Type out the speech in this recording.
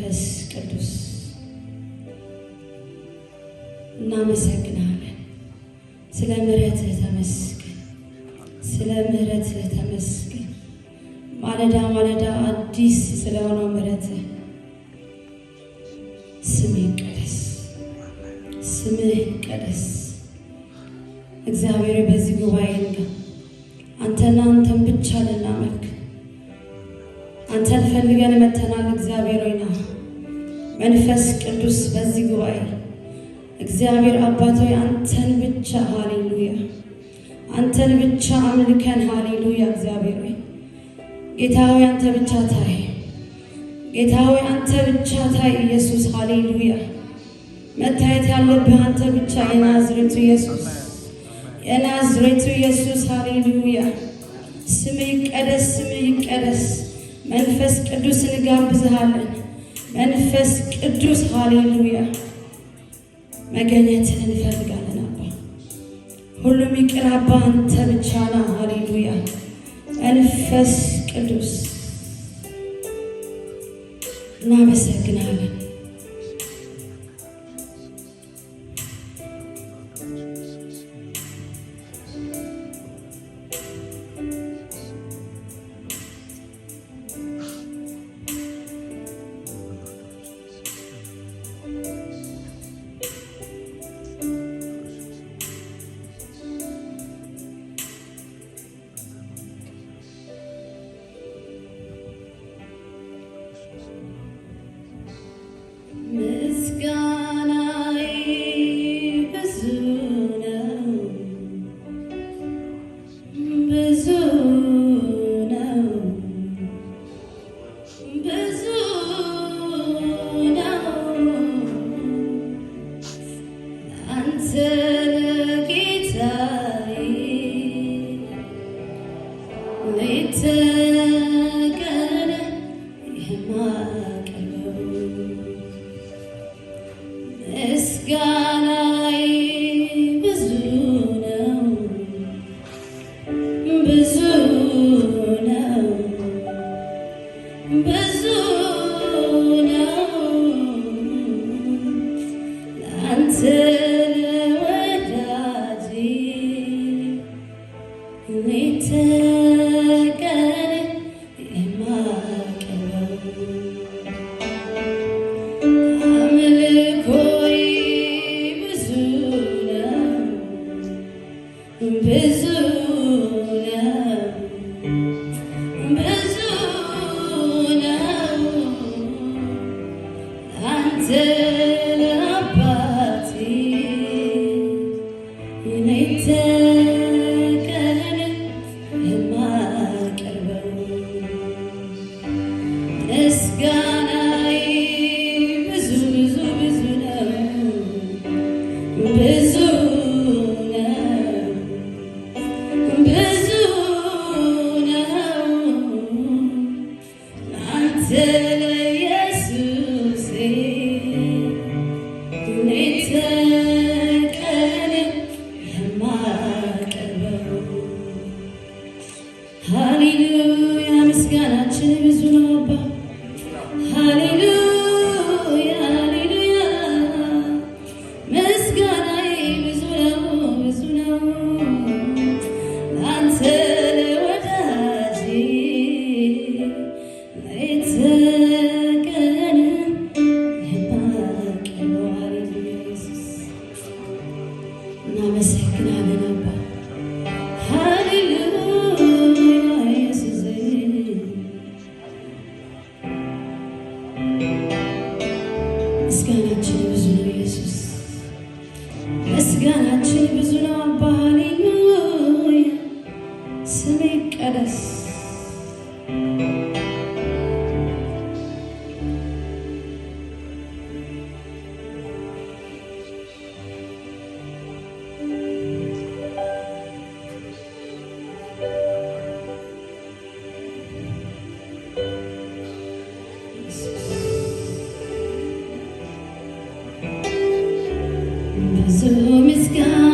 መንፈስ ቅዱስ እናመሰግናለን። ስለ ምሕረትህ ተመስገን፣ ስለ ምሕረትህ ተመስገን። ማለዳ ማለዳ አዲስ ስለሆነው ምሕረትህ ስምህ ይቀደስ፣ ስምህ ይቀደስ። እግዚአብሔር በዚህ ጉባኤ ጋር አንተና አንተን ብቻ ልናመልክ አንተን ፈልገን መተናል። እግዚአብሔር ሆይ ና መንፈስ ቅዱስ በዚህ ጉባኤ እግዚአብሔር አባት ሆይ አንተን ብቻ ሃሌሉያ፣ አንተን ብቻ አምልከን ሃሌሉያ። እግዚአብሔር ሆይ ጌታ ሆይ አንተ ብቻ ታይ፣ ጌታ ሆይ አንተ ብቻ ታይ። ኢየሱስ ሃሌሉያ። መታየት ያለብህ አንተ ብቻ የናዝሬቱ ኢየሱስ፣ የናዝሬቱ ኢየሱስ ሃሌሉያ። ስምህ ይቀደስ፣ ስምህ ይቀደስ። መንፈስ ቅዱስ እንጋብዝሃለን። መንፈስ ቅዱስ ሃሌሉያ መገኘትን እንፈልጋለን። አባ ሁሉም ይቅር አባ አንተ ብቻ ና ሃሌሉያ። መንፈስ ቅዱስ እናመሰግናለን። So misguided.